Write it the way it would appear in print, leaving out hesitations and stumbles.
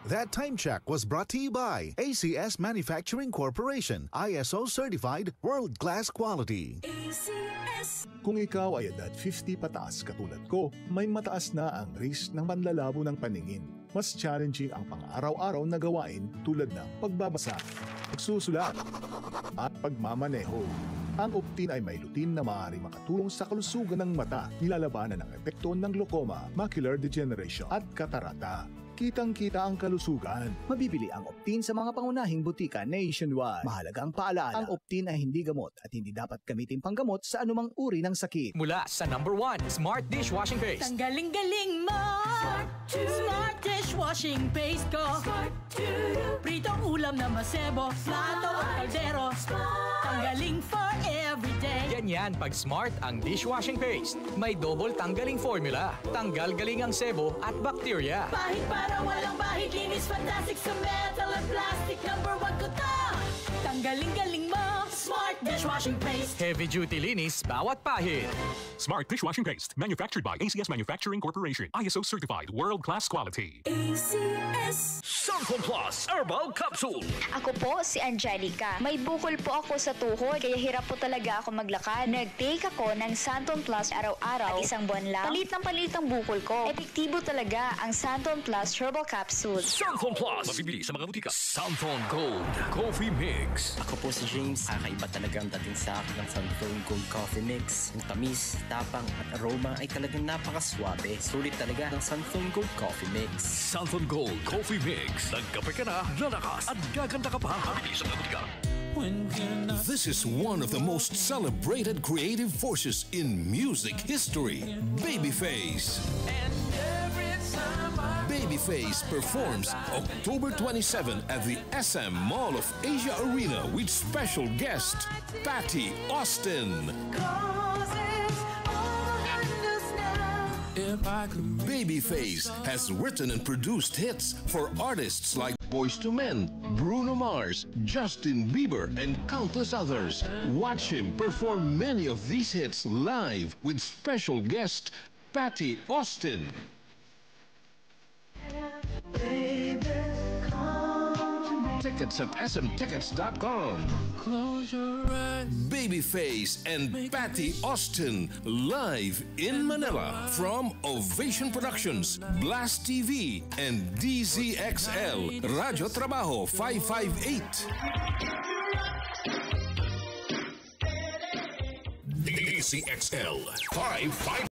That time check was brought to you by ACS Manufacturing Corporation, ISO certified world-class quality. ACS. Kung ikaw ay edad 50 pataas katulad ko, may mataas na ang risk ng panlalabo ng paningin. Mas challenging ang pang-araw-araw na gawain tulad ng pagbabasa, pagsusulat, at pagmamaneho. Ang Optin ay may lutin na maaaring makatulong sa kalusugan ng mata, nilalabanan ng epekto ng glaucoma, macular degeneration at katarata. Kitang-kita ang kalusugan. Mabibili ang Optin sa mga pangunahing butika nationwide. Mahalagang paalala, ang Optin ay hindi gamot at hindi dapat gamitin panggamot sa anumang uri ng sakit. Mula sa number 1, Smart Dishwashing Paste. Tanggaling-galing mo. Smart Dishwashing Paste ko. Pritong ulam na masebo, plato o kaldero. Tanggaling for everyday. Ganyan pag Smart ang dishwashing paste. May double tanggaling formula. Tanggal galing ang sebo at bakterya. Bahid para walang bahid, linis fantastic sa metal at plastic. Number 1 ko to. Tanggaling-galing mo. Smart Dishwashing Paste. Heavy duty linis bawat pahid. Smart Dishwashing Paste. Manufactured by ACS Manufacturing Corporation. ISO certified world-class quality. ACS. Santon Plus Herbal Capsule. Ako po si Angelica. May bukol po ako sa tuhod, kaya hirap po talaga ako maglakad. Nag-take ako ng Santon Plus araw-araw at isang buwan lang. Palit ang bukol ko. Epektibo talaga ang Santon Plus Herbal Capsule. Santon Plus. Mabibili sa mga butika. Santon Gold Coffee Mix. Ako po si James. Kakaiba talaga ang dating sa akin ng Santon Gold Coffee Mix. Yung tamis, tapang at aroma ay talagang napakaswabe. Sulit talaga ng Santon Gold Coffee Mix. Santon Gold Coffee Mix. Nagkape ka na, lalakas at gaganda ka pa. Mabibili sa mga butika. This is one of the most celebrated creative forces in music history, Babyface. Babyface performs October 27 at the SM Mall of Asia Arena with special guest Patty Austin. Babyface has written and produced hits for artists like Boyz II Men, Bruno Mars, Justin Bieber, and countless others. Watch him perform many of these hits live with special guest Patty Austin. Tickets at smtickets.com. Close your eyes. Babyface and Patty Austin live in Manila from Ovation Productions, Blast TV, and DZXL Radyo Trabajo 558. DZXL 558.